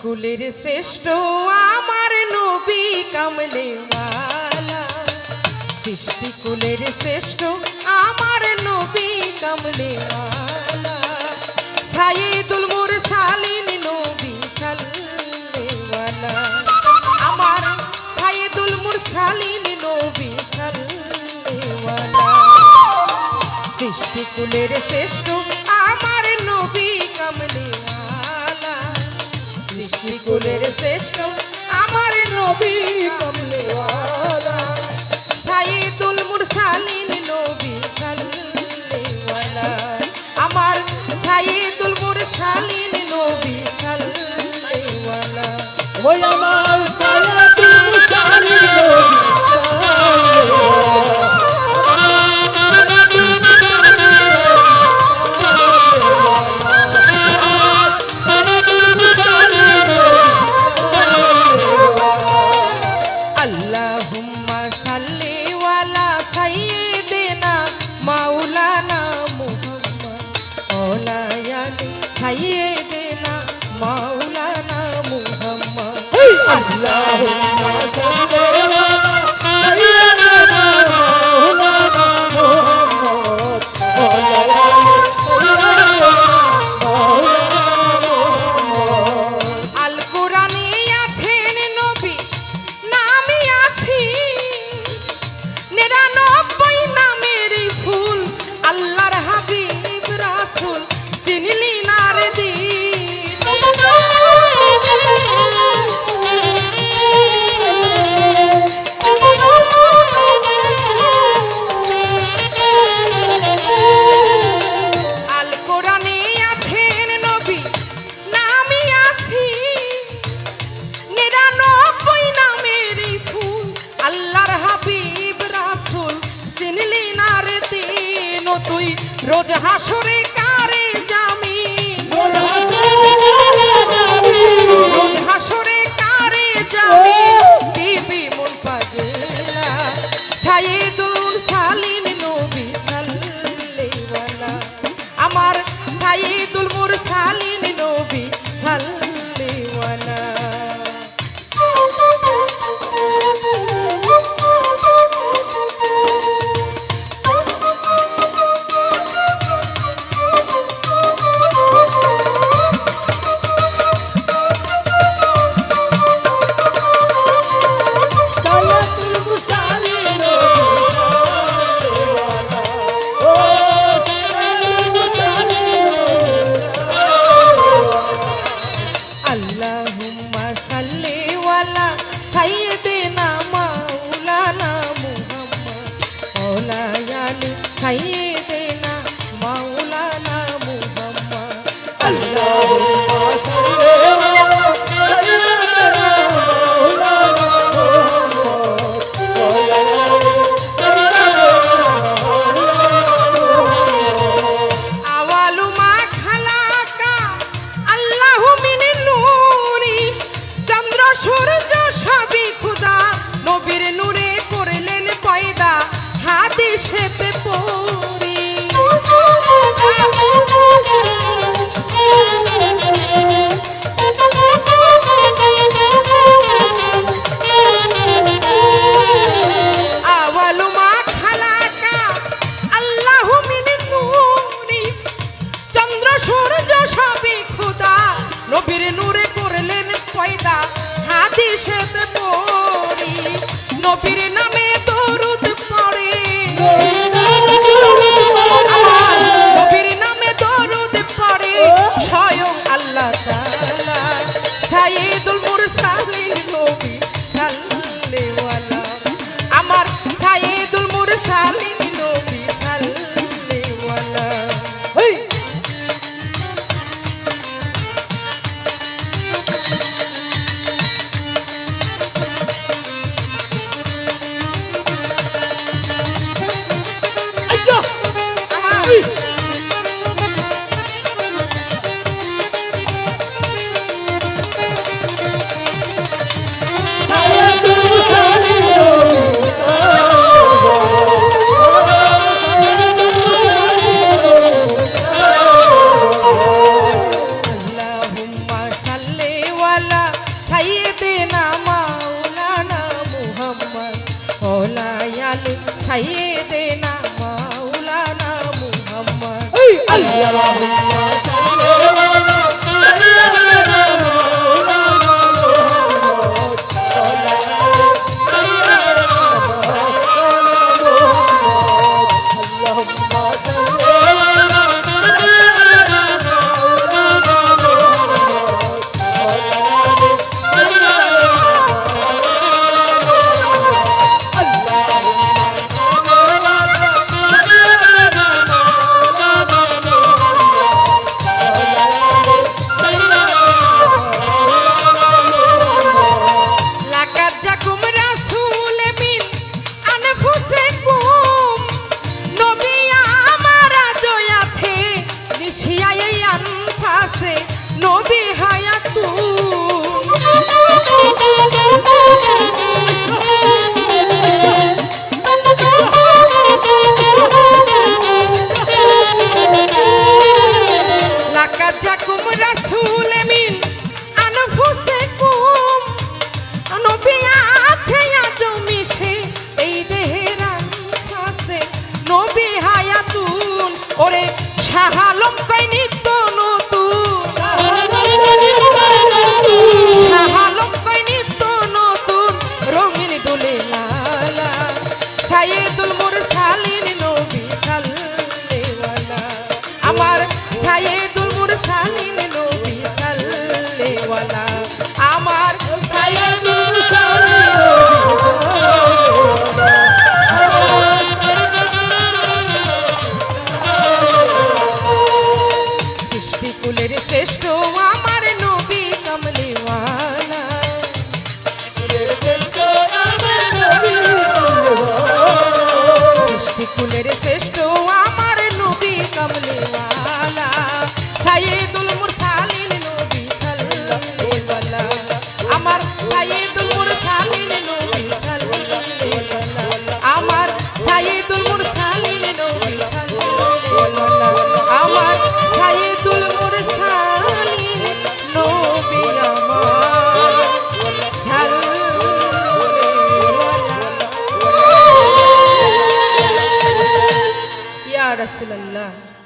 কুলের শ্রেষ্ঠ আমার নবী কামলে ওয়ালা, সৃষ্টি কুলের শ্রেষ্ঠ আমার নবী কামলে ওয়ালা, সাইয়্যিদুল মুরসালিন নবী সাল্লেওয়ালা, আমার সাইয়্যিদুল মুরসালিন নবী সাল্লেওয়ালা, সৃষ্টি কুলের শ্রেষ্ঠ আমার নবী কামলে ওয়ালা, সৃষ্টি কুলের শ্রেষ্ঠ আমার নবী কামলে ওয়ালা, সাইয়্যিদুল মুরসালিন নবী সাল্লেওয়ালা, আমার সাইয়্যিদুল মুরসালিন নবী সাল্লেওয়ালা, ওই আমার সাইয়্যিদুল মুরসালিন নবী আল্লাহুম্মা সাল্লি ওয়ালা সাইয়্যিদিনা মাওলানা মুহাম্মদ ওয়ালা আলি সাইয়্যিদিনা মাওলানা মুহাম্মদ, আল্লাহুম্মা সাল্লি আলা সাইয়্যিদিনা মাওলানা মুহাম্মদ ওয়া আলা আল কোরআনে আছেন নবী নামি আছি 99 নামের এই ফুল, আল্লাহর হাবিব রাসূল চিনলি না রে দিন, আল কোরআনে আছেন নবী নামি আছি 99 নামের এই ফুল, আল্লাহর হাবিব রাসূল চিনলি না রে দিন, ও তুই রোজ হাসরে কারে যামি, রোজ হাসরে কারে যামি, দিবি মন পাগলা, সাইয়্যিদুল মুরসালিন নবী সাল্লেওয়ালা, আমার সাইয়্যিদুল মুরসালিন নবী সাল্লেওয়ালা। সাইয়্যিদুল মুরসালিন নবী সাল্লেওয়ালা, ও সাইয়্যিদুল মুরসালিন আল্লাহুম্মা সাল্লি ওয়ালা সাইয়্যিদিনা মাওলানা মুহাম্মদ ওয়ালা আলি সাইয়্যিদিনা মাওলানা মুহাম্মদ, আল্লাহুম্মা সাল্লি আলা সাইয়্যিদিনা মাওলানা মুহাম্মদ ওয়া আলা আওয়ালু মা খালাকা আল্লাহু মিন নূরি, চন্দ্র সূর্য